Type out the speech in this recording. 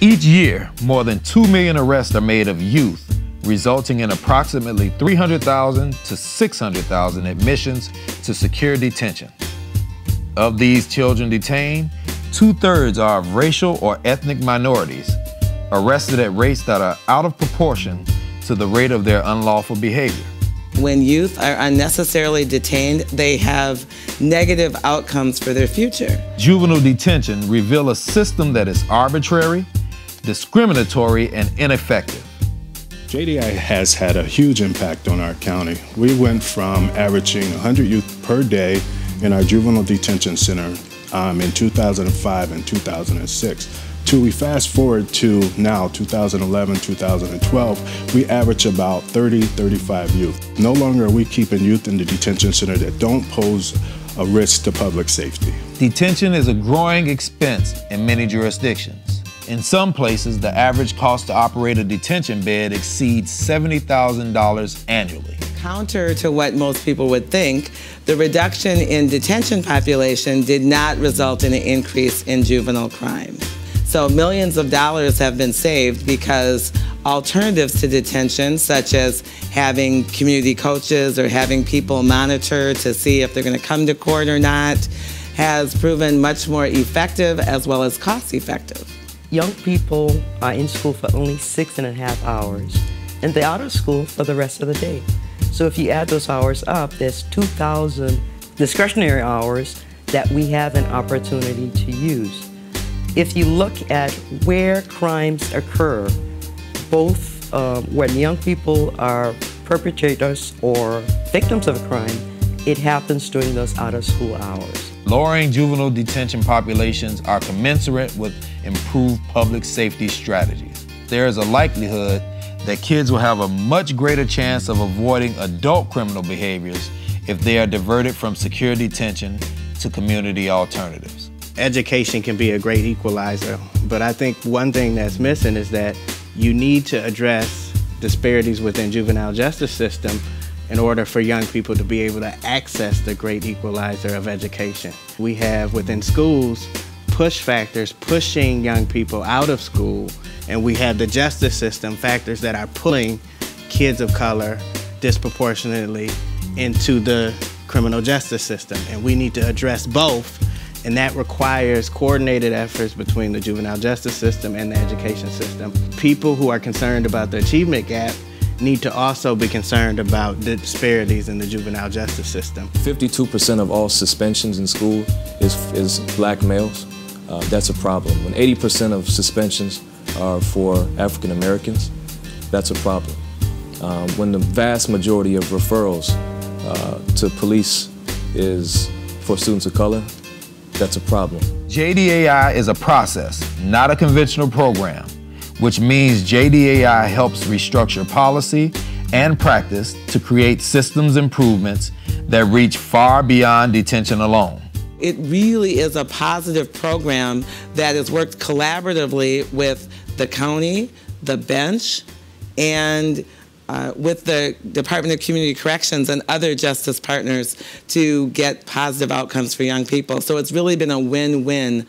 Each year, more than 2 million arrests are made of youth, resulting in approximately 300,000 to 600,000 admissions to secure detention. Of these children detained, 2/3 are of racial or ethnic minorities, arrested at rates that are out of proportion to the rate of their unlawful behavior. When youth are unnecessarily detained, they have negative outcomes for their future. Juvenile detention reveals a system that is arbitrary, discriminatory, and ineffective. JDAI has had a huge impact on our county. We went from averaging 100 youth per day in our juvenile detention center in 2005 and 2006. We fast forward to now, 2011, 2012, we average about 30, 35 youth. No longer are we keeping youth in the detention center that don't pose a risk to public safety. Detention is a growing expense in many jurisdictions. In some places, the average cost to operate a detention bed exceeds $70,000 annually. Counter to what most people would think, the reduction in detention population did not result in an increase in juvenile crime. So millions of dollars have been saved because alternatives to detention, such as having community coaches or having people monitor to see if they're going to come to court or not, has proven much more effective as well as cost effective. Young people are in school for only 6.5 hours, and they're out of school for the rest of the day. So if you add those hours up, there's 2,000 discretionary hours that we have an opportunity to use. If you look at where crimes occur, both when young people are perpetrators or victims of a crime, it happens during those out-of-school hours. Lowering juvenile detention populations are commensurate with improved public safety strategies. There is a likelihood that kids will have a much greater chance of avoiding adult criminal behaviors if they are diverted from secure detention to community alternatives. Education can be a great equalizer, but I think one thing that's missing is that you need to address disparities within juvenile justice system in order for young people to be able to access the great equalizer of education. We have within schools push factors pushing young people out of school, and we have the justice system factors that are pulling kids of color disproportionately into the criminal justice system, and we need to address both. And that requires coordinated efforts between the juvenile justice system and the education system. People who are concerned about the achievement gap need to also be concerned about the disparities in the juvenile justice system. 52% of all suspensions in school is black males. That's a problem. When 80% of suspensions are for African Americans, that's a problem. When the vast majority of referrals to police is for students of color, that's a problem. JDAI is a process, not a conventional program, which means JDAI helps restructure policy and practice to create systems improvements that reach far beyond detention alone. It really is a positive program that has worked collaboratively with the county, the bench, and with the Department of Community Corrections and other justice partners to get positive outcomes for young people. So it's really been a win-win.